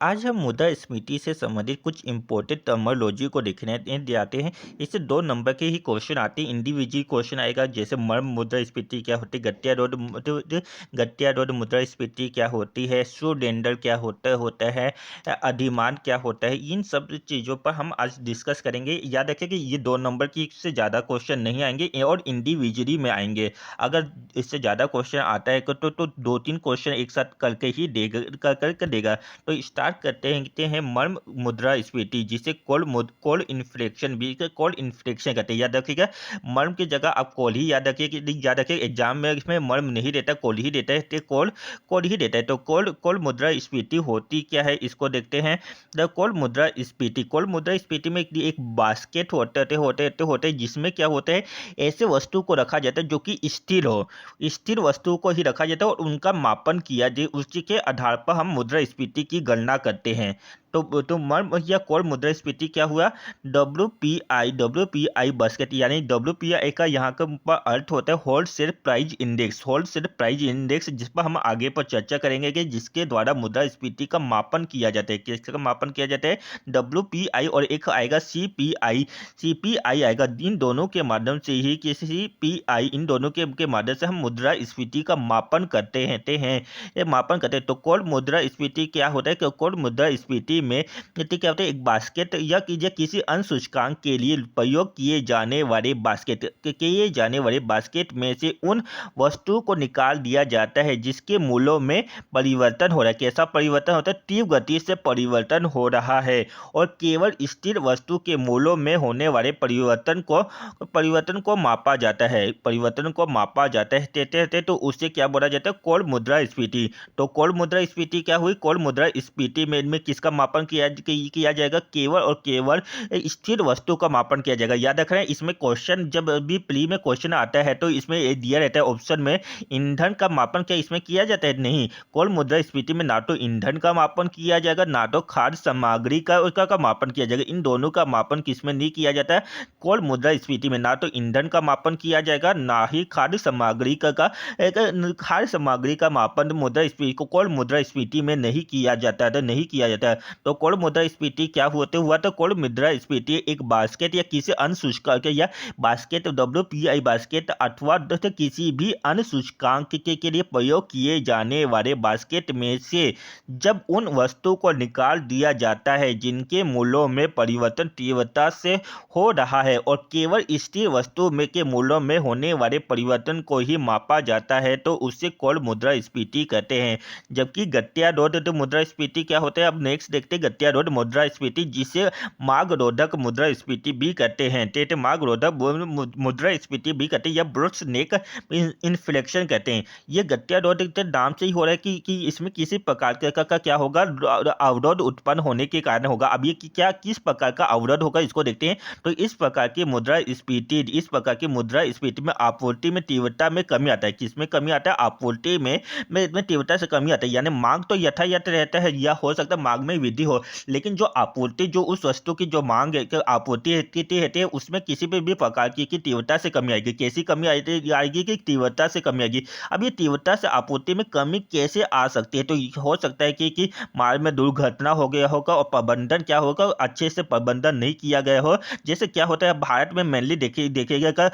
आज हम मुद्रास्फीति से संबंधित कुछ इम्पोर्टेंट टर्मिनोलॉजी को देखने जाते हैं। इससे 2 नंबर के ही क्वेश्चन आते हैं। इंडिविजुअल क्वेश्चन आएगा, जैसे मर्म मुद्रास्फीति क्या होती है, गठियारोध मुद्रास्फीति क्या होती है, सूडेंडर क्या होता है, अधिमान क्या होता है। इन सब चीज़ों पर हम आज डिस्कस करेंगे। याद रखें कि ये 2 नंबर की से ज़्यादा क्वेश्चन नहीं आएंगे और इंडिविजुअली में आएंगे। अगर इससे ज़्यादा क्वेश्चन आता है तो 2-3 क्वेश्चन एक साथ करके ही करके देगा। तो स्टार्ट करते हैं मर्म मुद्रास्फीति, जिसे कोल्ड इन्फ्लेक्शन कहते हैं। याद रखिएगा, मर्म की जगह आप कोल ही याद रखिए एग्जाम में इसमें मर्म नहीं देता, कोल ही देता है, तो कोल ही देता है। तो कोल मुद्रास्फीति होती क्या है, इसको देखते हैं। द कोल मुद्रास्फीति में एक बास्केट होते जिसमें क्या होता है, ऐसे वस्तु को रखा जाता है जो कि स्थिर हो। स्थिर वस्तु को ही रखा जाता है और उनका मापन किया जाए, उसी के आधार पर हम मुद्रास्फीति की गणना करते हैं। तो मर्म या कोल मुद्रास्फीति क्या हुआ, डब्ल्यूपीआई बास्केट, यानी डब्ल्यूपीआई का यहाँ का अर्थ होता है होलसेल प्राइस इंडेक्स, जिस पर हम आगे पर चर्चा करेंगे कि जिसके द्वारा मुद्रास्फीति का मापन किया जाता है। किसका मापन किया जाता है, डब्ल्यूपीआई, और एक आएगा सीपीआई आएगा। इन दोनों के माध्यम से ही सीपीआई, इन दोनों के माध्यम से हम मुद्रास्फीति का मापन करते हैं। ये मापन करते हैं। तो कोल मुद्रास्फीति क्या होता है, कोल मुद्रास्फीति में क्या होता है, एक बास्केट या किसी अन्य सूचकांक के लिए प्रयोग किए जाने वाले बास्केट में से उन वस्तु को निकाल दिया जाता है जिसके मूल्यों में परिवर्तन हो रहा है। कैसा परिवर्तन होता है, तीव्र गति से परिवर्तन हो रहा है, और केवल स्थिर वस्तु के मूल्यों में होने वाले परिवर्तन को मापा जाता है। तो उससे क्या बोला जाता है, कोल मुद्रास्फीति। तो कोल मुद्रास्फीति क्या हुई, कोल मुद्रास्फीति में किसका मापन किया जाएगा, केवल और केवल स्थिर वस्तु का मापन किया जाएगा। याद रख रहे हैं, इसमें क्वेश्चन जब भी प्री में क्वेश्चन आता है तो इसमें ये दिया रहता है ऑप्शन में, ईंधन का मापन क्या इसमें किया जाता है, नहीं। कोल मुद्रास्फीति में ना तो ईंधन का मापन किया जाएगा, ना तो खाद्य सामग्री का मापन किया जाएगा। इन दोनों का मापन किसमें नहीं किया जाता है, कोल मुद्रास्फीति में। ना तो ईंधन का मापन किया जाएगा, ना ही खाद्य सामग्री का मापन कोल मुद्रास्फीति में नहीं किया जाता है। तो कोल मुद्रास्फीति क्या हुआ, तो कोल मुद्रास्फीति एक बास्केट या किसी अन्य सूचकांक या बास्केट, डब्ल्यूपीआई बास्केट, अथवा किसी भी अन्य सूचकांक के लिए प्रयोग किए जाने वाले बास्केट में से जब उन वस्तु को निकाल दिया जाता है जिनके मूल्यों में परिवर्तन तीव्रता से हो रहा है, और केवल स्थिर वस्तु में के मूल्यों में होने वाले परिवर्तन को ही मापा जाता है, तो उससे कोल मुद्रास्फीति कहते हैं। जबकि गत्यारोध मुद्रास्फीति क्या होता है, अब नेक्स्ट देखते हैं गत्यारोध मुद्रास्फीति, जिसे मागरोधक मुद्रास्फीति भी कहते हैं। मागरोधक मुद्रास्फीति भी कहते हैं या ब्रुक्स नेक इन्फ्लेक्शन कहते हैं। ये गत्यारोध नाम से ही हो रहा है कि इसमें किसी प्रकार का क्या होगा, अवरोध उत्पन्न होने के कारण होगा। अब ये किस प्रकार का अवरोध होगा, इसको देखते हैं। तो इस प्रकार की मुद्रास्फीति में आपूर्ति में तीव्रता में कमी आता है। किसमें कमी आता है, आपूर्ति में तीव्रता से कमी आता है। यानी मांग तो यथायथ रहता है, या हो सकता है मांग में वृद्धि हो, लेकिन जो आपूर्ति, जो उस वस्तु की जो मांग है, आपूर्ति है उसमें किसी भी प्रकार की तीव्रता से कमी आएगी। कैसी कमी आएगी कि तीव्रता से कमी आएगी। अब ये तीव्रता से आपूर्ति में कमी कैसे आ सकती है, तो हो सकता है कि मार्ग में दुर्घटना हो गया होगा और प्रबंधन क्या होगा, अच्छे से प्रबंधन नहीं किया गया हो। जैसे क्या होता है, भारत में मेनली देखिएगा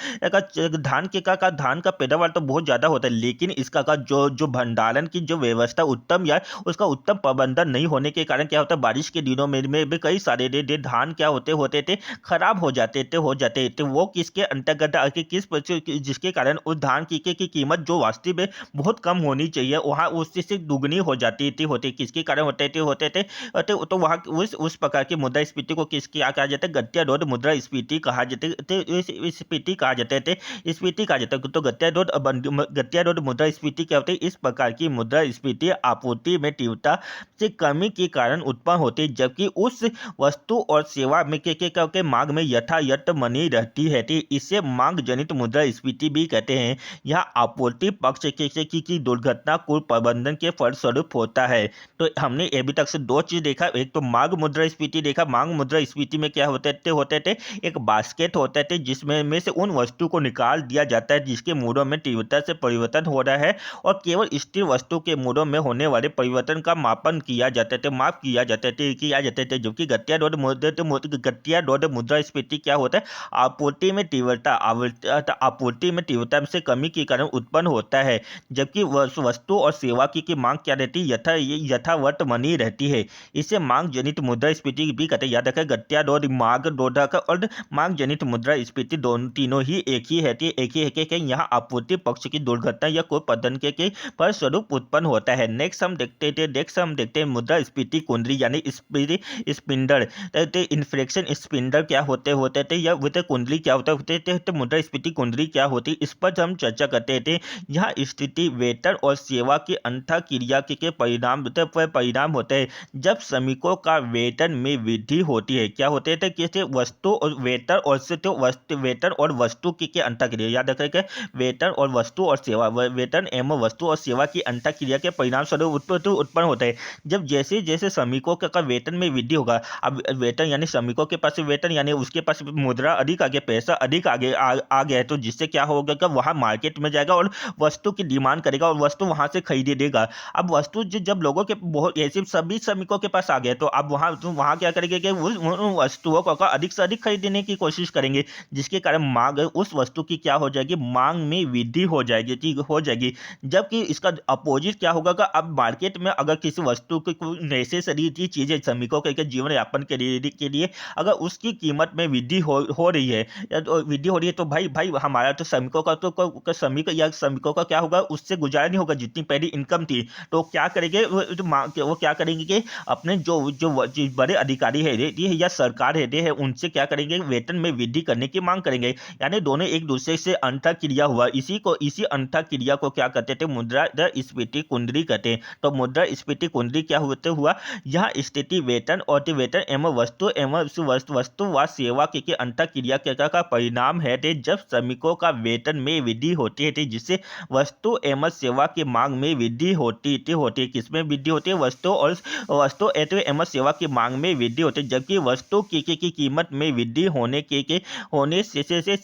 धान का पैदावार तो बहुत ज्यादा होता है, लेकिन इसका जो भंडारण की जो व्यवस्था उत्तम या उसका उत्तम प्रबंधन नहीं होने के कारण क्या होता है, बारिश के दिनों में भी कई सारे धान क्या होते थे, खराब हो जाते थे। वो किसके अंतर्गत आके जिसके कारण उस धान की कीमत जो वास्तव में बहुत कम होनी चाहिए, वहाँ उससे दुगनी हो जाती थी। किसके कारण होते थे तो वहाँ उस प्रकार की मुद्रास्फीति को कहा जाता है, गत्यारोध मुद्रास्फीति कहा जाता है। तो गत्यारोध मुद्रास्फीति क्या होती है, इस प्रकार की मुद्रास्फीति आपूर्ति में तीव्रता से कमी के कारण उत्पन्न होती है, जबकि उस वस्तु और सेवा में के मांग में यथायथ बनी रहती है। इसे मांग जनित मुद्रास्फीति भी कहते हैं। यह आपूर्ति पक्ष की दुर्घटना कुल प्रबंधन के फलस्वरूप होता है। तो हमने अभी तक से 2 चीज देखा, एक तो मांग मुद्रास्फीति देखा। मांग मुद्रास्फीति में क्या होते थे, एक बास्केट होते थे जिसमें से उन वस्तु को निकाल दिया जाता है जिसके मूल्यों में तीव्रता से परिवर्तन हो रहा है, और केवल स्थिर वस्तु के मूल्यों में होने वाले परिवर्तन का मापन किया जाता है, माफ किया जाता है, जबकि गठियारोध मुद्रास्फीति क्या होता है, आपूर्ति में तीव्रता आपूर्ति में तीव्रता से कमी के कारण उत्पन्न होता है, जबकि वस्तु और सेवा की मांग क्या रहती है, यथावत बनी रहती है। इसे मांग जनित मुद्रास्फीति भी कहते हैं। याद रखें, गठियारोध, मांग रोधक और मांग जनित मुद्रास्फीति तीनों ही एक ही है कि यहाँ आपूर्ति पक्ष की दुर्घटना या कोई पतन के फलस्वरूप उत्पन्न होता है। नेक्स्ट हम देखते हैं मुद्रास्फीति कुंडली यानी स्पिंडल, इन्फ्लेशन स्पिंडल क्या होते थे या कुंडली क्या होते थे, मुद्रास्फीति कुंडली क्या होती, इस पर हम चर्चा करते थे। यहाँ स्थिति वेतन और सेवा की अंतःक्रिया के परिणाम होते हैं। जब श्रमिकों का वेतन में वृद्धि होती है, क्या होते थे कि वस्तु और वेतन और वस्तु की अंतःक्रिया, याद रखें, वेतन और वस्तु और सेवा, वेतन एवं वस्तु और सेवा की अंतःक्रिया के परिणाम स्वरूप उत्पन्न होता है। जब जैसे जैसे श्रमिकों का वेतन में वृद्धि होगा, अब वेतन यानी श्रमिकों के पास वेतन यानी उसके पास मुद्रा अधिक आगे, पैसा अधिक आगे आ गया है, तो जिससे क्या होगा कि वहाँ मार्केट में जाएगा और वस्तु की डिमांड करेगा और वस्तु वहाँ से खरीदेगा। अब वस्तु जब लोगों के बहुत ऐसे सभी श्रमिकों के पास आ गए, तो अब वहाँ क्या करेंगे कि उन वस्तुओं को अधिक से अधिक खरीदने की कोशिश करेंगे, जिसके कारण मांग, उस वस्तु की क्या हो जाएगी, मांग में वृद्धि हो जाएगी। जबकि इसका अपोजिट क्या होगा कि अब मार्केट में अगर किसी वस्तु की नेसेसरी चीजें श्रमिकों के जीवन यापन के लिए अगर उसकी कीमत में वृद्धि हो रही है तो भाई हमारा तो श्रमिकों का क्या होगा, उससे गुजारा नहीं होगा। जितनी पहली इनकम थी तो क्या करेंगे, वो क्या करेंगे कि अपने जो बड़े अधिकारी है या सरकार है उनसे क्या करेंगे, वेतन में वृद्धि करने की मांग करेंगे। यानी दोनों एक दूसरे से अंतःक्रिया हुआ, इसी अंतःक्रिया को क्या कहते थे, मुद्रास्फीति कुंडली कहते हैं। तो मुद्रास्फीति कुंडली क्या हुआ, यह स्थिति वेतन एवं वस्तु व सेवा के अंतःक्रिया का परिणाम है जब श्रमिकों का वेतन में वृद्धि होती है, जिससे वस्तु एवं सेवा की मांग में वृद्धि होती है। किसमें वृद्धि होती है, वस्तु एवं सेवा की मांग में वृद्धि होती है, जबकि वस्तु की कीमत में वृद्धि होने से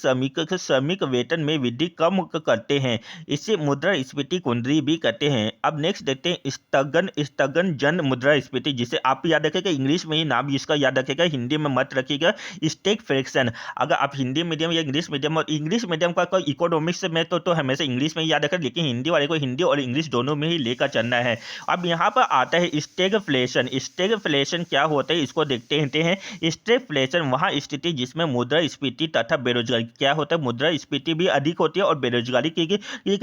श्रमिक वेतन में वृद्धि कम करते हैं। इसे मुद्रास्फीति कुंडली भी कहते हैं। अब नेक्स्ट देखते हैं स्थगन जन मुद्रास्फीति, जिसे आप याद रखेगा, इंग्लिश में ही नाम इसका याद रखेगा, हिंदी में मत रखिएगा, स्टैगफ्लेशन। अगर आप हिंदी मीडियम या इंग्लिश मीडियम, और इंग्लिश मीडियम का कोई इकोनॉमिक्स में तो हमेशा इंग्लिश में ही याद रखें, लेकिन हिंदी वाले को हिंदी और इंग्लिश दोनों में ही लेकर चलना है। अब यहाँ पर आता है स्टैगफ्लेशन क्या होता है, इसको देखते हैं। स्टैगफ्लेशन वहाँ स्थिति जिसमें मुद्रास्फीति तथा बेरोजगारी, क्या होता है, मुद्रास्फीति भी अधिक होती है और बेरोजगारी की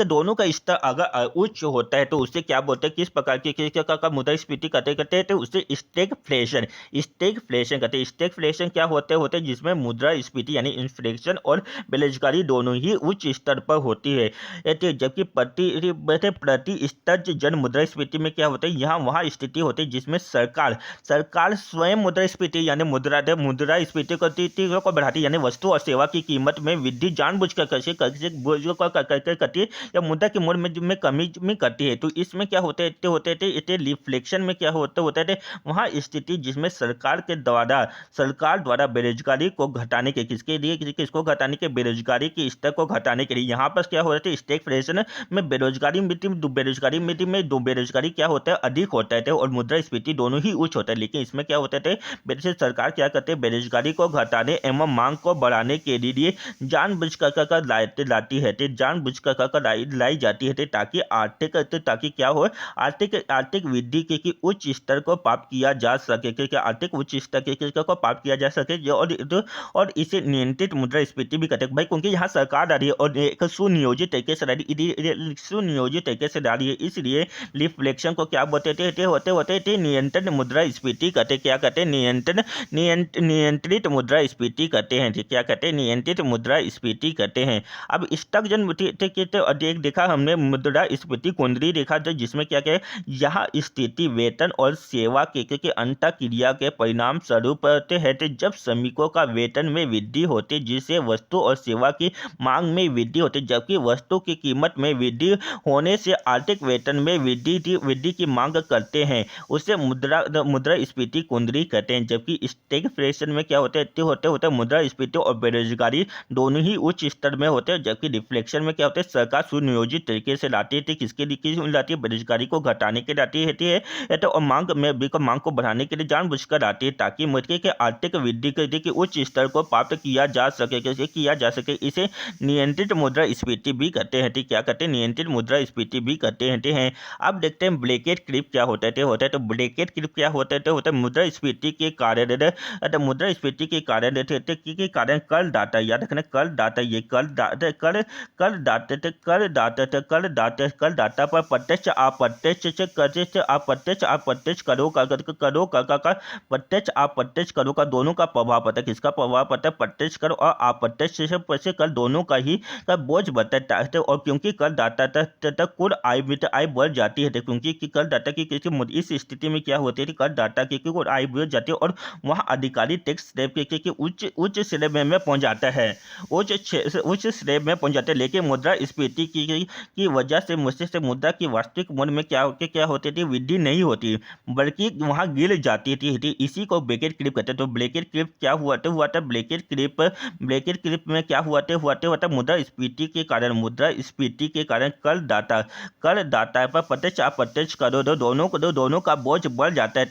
दोनों का स्तर अगर उच्च होता है तो उससे क्या बोलते हैं, किस प्रकार की मुद्रास्फीति करते हैं, तो उससे स्टैगफ्लेशन कहते हैं। स्टैगफ्लेशन क्या होते हैं, जिसमें मुद्रास्फीति यानी इन्फ्लेशन और बेरोजगारी दोनों ही उच्च स्तर पर होती है। जबकि प्रति स्तर जन मुद्रास्फीति में क्या होता है, यहाँ वहाँ स्थिति होती है जिसमें सरकार स्वयं मुद्रास्फीति यानी मुद्रास्फीति को बढ़ाती है, यानी वस्तु और सेवा की कीमत में वृद्धि जानबूझकर करती है या मुद्रा की मूल्य में कमी में करती है। तो इसमें क्या होते थे रिफ्लेक्शन में क्या होते थे, वहाँ स्थिति जिसमें सरकार द्वारा बेरोजगारी को घटाने के बेरोजगारी के स्तर को घटाने के लिए यहाँ पर क्या होता है, स्टैगफ्लेशन में बेरोजगारी क्या होता है, अधिक होता है और मुद्रास्फीति दोनों ही उच्च होता है। लेकिन इसमें क्या होता है, सरकार क्या करते हैं, बेरोजगारी को घटाने एवं मांग को बढ़ाने के लिए जानबूझकर लाई जाती है, ताकि क्या हो, आर्थिक वृद्धि के उच्च स्तर को प्राप्त किया जा सके, आर्थिक उच्च स्तर को प्राप्त किया जा सके, और इसे नियंत्रित मुद्रास्फीति भी कहते हैं भाई, क्योंकि यहाँ सरकार आ रही है और एक सुनियोजित तरीके से आ रही है, इसलिए रिफ्लेक्शन को क्या होते थे नियंत्रण मुद्रास्फीति कहते, क्या कहते हैं, नियंत्रित मुद्रास्फीति कहते हैं, क्या कहते हैं, नियंत्रित मुद्रास्फीति कहते हैं। अब स्थगन देखा हमने मुद्रास्फीति कुंडली देखा, जिसमें क्या क्या यह स्थिति वेतन और सेवा के अंतःक्रिया के परिणाम स्वरूप है, जब श्रमिकों का वेतन में वृद्धि होती, जिससे वस्तु और सेवा की मांग में वृद्धि होती, जबकि वस्तु की कीमत में वृद्धि होने से आर्थिक वेतन में वृद्धि की मांग करते हैं, उसे मुद्रास्फीति कुंडली कहते हैं। जबकि स्टैगफ्लेशन में क्या होते हैं मुद्रास्फीति और बेरोजगारी दोनों ही उच्च स्तर में होते हैं, जबकि रिफ्लेक्शन में क्या होता है, सरकार सुनियोजित तरीके से लाती है, किसके लिए लाती है, बेरोजगारी को घटाने के लाती है, तो और मांग में मांग को बढ़ाने के लिए जानबूझकर आती है ताकि मुद्रा के आर्थिक वृद्धि के उच्च स्तर को प्राप्त किया जा सके। इसे नियंत्रित मुद्रास्फीति भी कहते हैं। क्या कहते हैं? नियंत्रित मुद्रास्फीति भी कहते हैं। अब देखते हैं ब्लैकेट क्लिप क्या होता है। तो ब्लैकेट क्लिप क्या होता है? मुद्रास्फीति के कारण मुद्रास्फीति के कारण कर दाता, याद रखना कर दाता, ये कर दाता पर प्रत्यक्ष अप्रत्यक्ष करों का दोनों का प्रभाव पड़ता है। किसका प्रभाव पड़ता है? प्रत्यक्ष कर और अप्रत्यक्ष से कर दोनों का ही का बोझ बढ़ता है। और क्योंकि करदाता तक कुल आय बढ़ जाती है, क्योंकि करदाता की इस स्थिति में क्या होती है? करदाता की कुल आय बढ़ जाती है और वहाँ अधिकारी टैक्स स्लैब के उच्च स्लैब में पहुंच जाता है, उच्च स्लैब में पहुंच जाता है। लेकिन मुद्रास्फीति की वजह से मुद्रा की वास्तविक मूल्य में क्या होती थी? वृद्धि नहीं होती, बल्कि वहाँ गिर जाती थी। इसी को ब्लैकेट क्लिप कहते हैं। तो ब्लैकेट क्लिप क्या हुआ था? ब्लैकेट क्लिप में क्या हुआ था? मुद्रास्फीति के कारण करदाता पर प्रत्यक्ष अप्रत्यक्ष करों दोनों का बोझ बढ़ जाता है,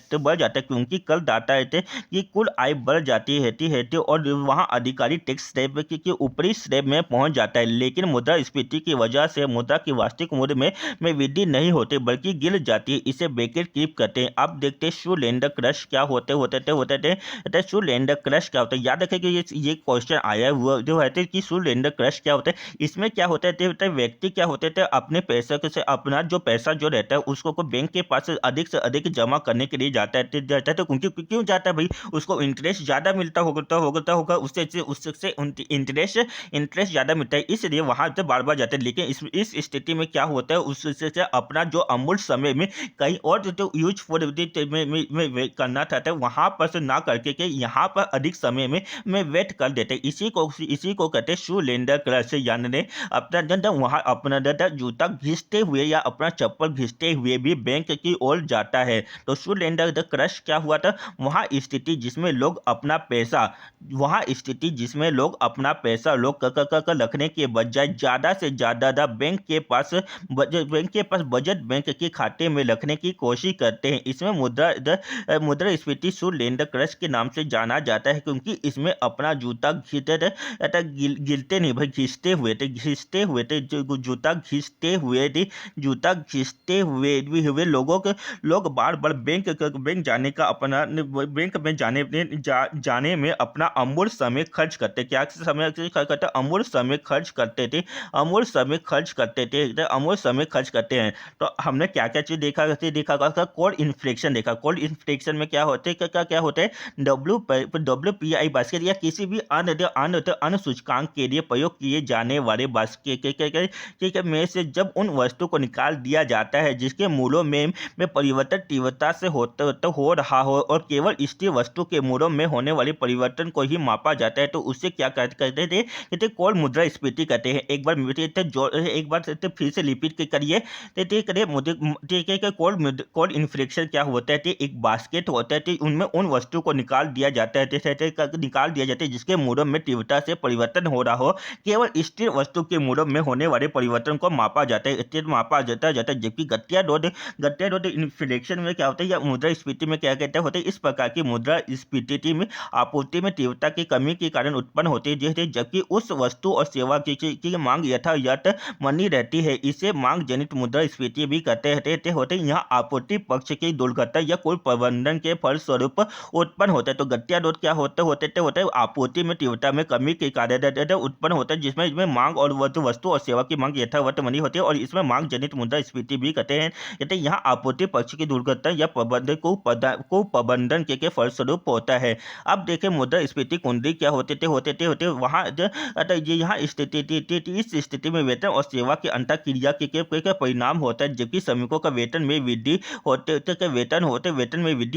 क्योंकि करदाता की कुल आय बढ़ जाती है और वहाँ अधिकारी टैक्स स्लैब के ऊपरी स्लैब में पहुंच जाता है। लेकिन मुद्रास्फीति की वजह से मुद्रा की वास्तविक मूल्य में वृद्धि नहीं होती, बल्कि गिर जाती है। इसे ब्लैकेट क्लिप कहते हैं। अब देखते हैं शूलेंडर क्रश क्या होते हैं। शूलेंडर क्रश क्या होता है? याद रखें कि ये क्वेश्चन आया हुआ जो है कि शूलेंडर क्रश क्या होता है। इसमें क्या होता है? व्यक्ति क्या होते थे? अपने पैसे से अपना जो पैसा जो रहता है उसको बैंक के पास अधिक से अधिक जमा करने के लिए जाता है। तो क्यों जाता है भाई? उसको इंटरेस्ट ज़्यादा मिलता होगा, उससे इंटरेस्ट ज़्यादा मिलता है, इसलिए वहाँ से बार बार जाते हैं। लेकिन इस स्थिति में क्या होता है? उससे अपना जो अमूल्य समय में कहीं और जो यूजफुल में करना चाहते हैं वहाँ पर से ना करके के यहाँ पर अधिक समय में वेट कर देते हैं। इसी को कहते हैं शूलेंडर क्रश, यानी अपना वहाँ अपना जूता घिसते हुए या अपना चप्पल घिसते हुए भी बैंक की ओर जाता है। तो शूलेंडर क्रश क्या हुआ था? वहाँ स्थिति जिसमें लोग अपना पैसा लोग रखने के बजाय ज़्यादा से ज़्यादा बैंक के पास बचत बैंक के खाते में रखने की कोशिश करते हैं। इसमें मुद्रास्फीति शूलेंडर क्रश के नाम से जाना जाता है, क्योंकि इसमें अपना जूता गिरते नहीं भाई, घिसते हुए थे जूता घिसते हुए लोग बार बार बैंक में जाने में अपना अमूल्य समय खर्च करते। क्या समय खर्च करते? अमूल्य समय खर्च करते थे। अमूल्य समय खर्च करते हैं। तो हमने क्या चीज देखा? कोल्ड इन्फ्लेशन देखा। कोल्ड इन्फ्लेशन में क्या होते हैं? WPI बास्केट या किसी भी अन्य सूचकांक के लिए प्रयोग किए जाने वाले बास्केट में से जब उन वस्तु को निकाल दिया जाता है जिसके मूल्यों में परिवर्तन तीव्रता से हो रहा हो और केवल स्थिर वस्तु के मूल्यों में होने वाले परिवर्तन को ही मापा जाता है, तो उससे क्या कहते थे? कोल्ड मुद्रास्फीति कहते हैं। एक बार फिर से रिपीट करिए। कोल्ड इन्फ्लेशन क्या होता है? एक बास्केट होता है, उनमें उन वस्तु को निकाल दिया जाता है जिसके मूल्यों में तीव्रता से परिवर्तन हो रहा हो, केवल स्थिर वस्तु के मूल्यों में होने वाले परिवर्तन को मापा जाता है। जबकि गत्यारोध इन्फ्लेशन में क्या होता है या मुद्रास्फीति में क्या कहते होते हैं? इस प्रकार की मुद्रास्फीति में आपूर्ति में तीव्रता की कमी के कारण उत्पन्न होती है, जबकि उस वस्तु और सेवा की मांग यथावत बनी रहती है। इसे मांग जनित मुद्रास्फीति भी कहते होते हैं। यहाँ आपूर्ति पक्ष की दुर्घटना या कोई प्रबंधन के फलस्वरूप उत्पन्न होता है। तो गत्यारोध क्या होते हैं? आपूर्ति में तीव्रता में कमी के कारण उत्पन्न होता है, जिसमें मांग और वस्तु और सेवा की मांग यथावत बनी होती है, और इसमें मांग जनित मुद्रास्फीति भी कहते हैं। यहाँ आपूर्ति पक्ष की दुर्घटना या प्रबंधन के फलस्वरूप होता है। अब देखें मुद्रास्फीति कुंडली क्या होते वहाँ यहाँ इस स्थिति में वेतन और सेवा की अंतःक्रिया के परिणाम होता है, जबकि श्रमिकों का वेतन में वृद्धि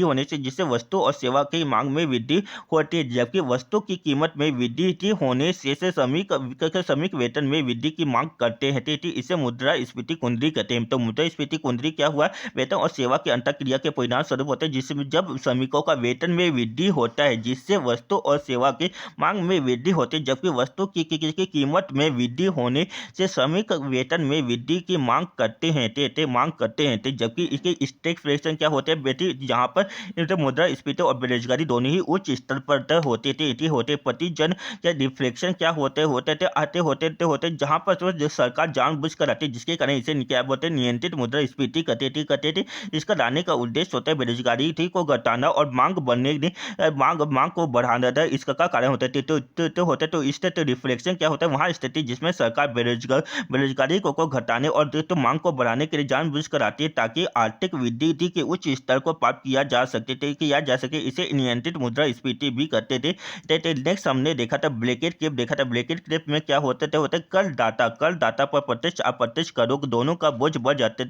होने से जिससे वस्तु और सेवा की मांग में वृद्धि होती है, जबकि वस्तु की कीमत में वृद्धि होने से श्रमिक वेतन में वृद्धि की मांग करते हैं। इसे मुद्रास्फीति कुंडली कहते हैं। तो मुद्रास्फीति कुंडली क्या हुआ? वेतन और सेवा की अंतःक्रिया के परिणाम स्वरूप होते हैं, जिसमें जब श्रमिकों का वेतन में वृद्धि होता है जिससे वस्तु और सेवा की मांग में वृद्धि होती है, जबकि वस्तु की कीमत में वृद्धि होने से श्रमिक वेतन में वृद्धि की मांग करते हैं। जबकि इसके स्टैग्फ्लेशन क्या होते हैं बेटी, जहाँ पर मुद्रास्फीति और बेरोजगारी दोनों ही उच्च स्तर पर होते थे प्रतिजन या डिफ्लेक्शन क्या होते जहाँ पर तो जो सरकार जानबूझ कर आती है, जिसके कारण इसे क्या बोलते हैं नियंत्रित मुद्रास्फीति करते थे। इसका लाने का उद्देश्य होता है बेरोजगारी थी को घटाना और मांग को बढ़ाना था। इसका क्या कारण होता है तो इससे तो रिफ्लेक्शन क्या होता है वहाँ स्थिति जिसमें सरकार बेरोजगारी को घटाने और तो मांग को बढ़ाने के लिए जानबूझकर आती है, ताकि आर्थिक वृद्धि के उच्च स्तर को प्राप्त किया जा सके। इसे नियंत्रित मुद्रास्फीति भी करते थे। नेक्स्ट हमने देखा था ब्लैकेट क्लिप में क्या होते करदाता पर प्रत्यक्ष अप्रत्यक्ष करों दोनों का बोझ बढ़ जाता है,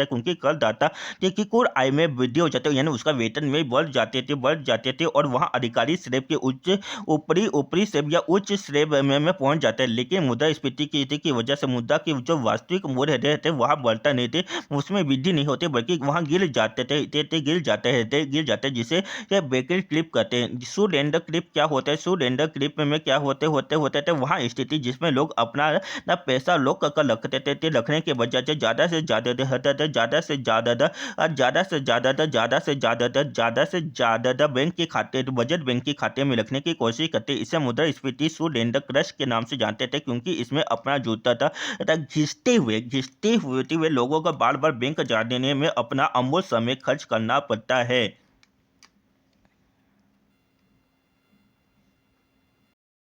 क्योंकि करदाता की कुल आय में वृद्धि हो जाती है, यानी उसका वेतन में बढ़ जाते थे और वहाँ अधिकारी स्लैब के ऊपरी स्लैब या उच्च स्लैब में पहुंच जाते हैं। लेकिन मुद्रास्फीति की वजह से मुद्रा की जो वास्तविक मूल्य रहते वहाँ बढ़ता नहीं थे, उसमें वृद्धि नहीं होती, बल्कि वहाँ गिर जाते जिसे ब्रैकेट क्लिप कहते हैं। सुरेंद्र क्लिप क्या होता है, सुरेंद्र क्लिप में क्या होते थे वहाँ स्थिति जिसमें लोग अपना ना पैसा लोग रखते थे, रखने के बजाय ज्यादा से ज्यादा बजट बैंक के खाते में रखने की कोशिश करते। इसे मुद्रास्फीति सुरेंद्र क्रश के नाम से जानते थे, क्योंकि इसमें अपना जूता था घिसते हुए लोगों को बार बार बैंक जाने में अपना अमूल्य समय खर्च करना पड़ता है।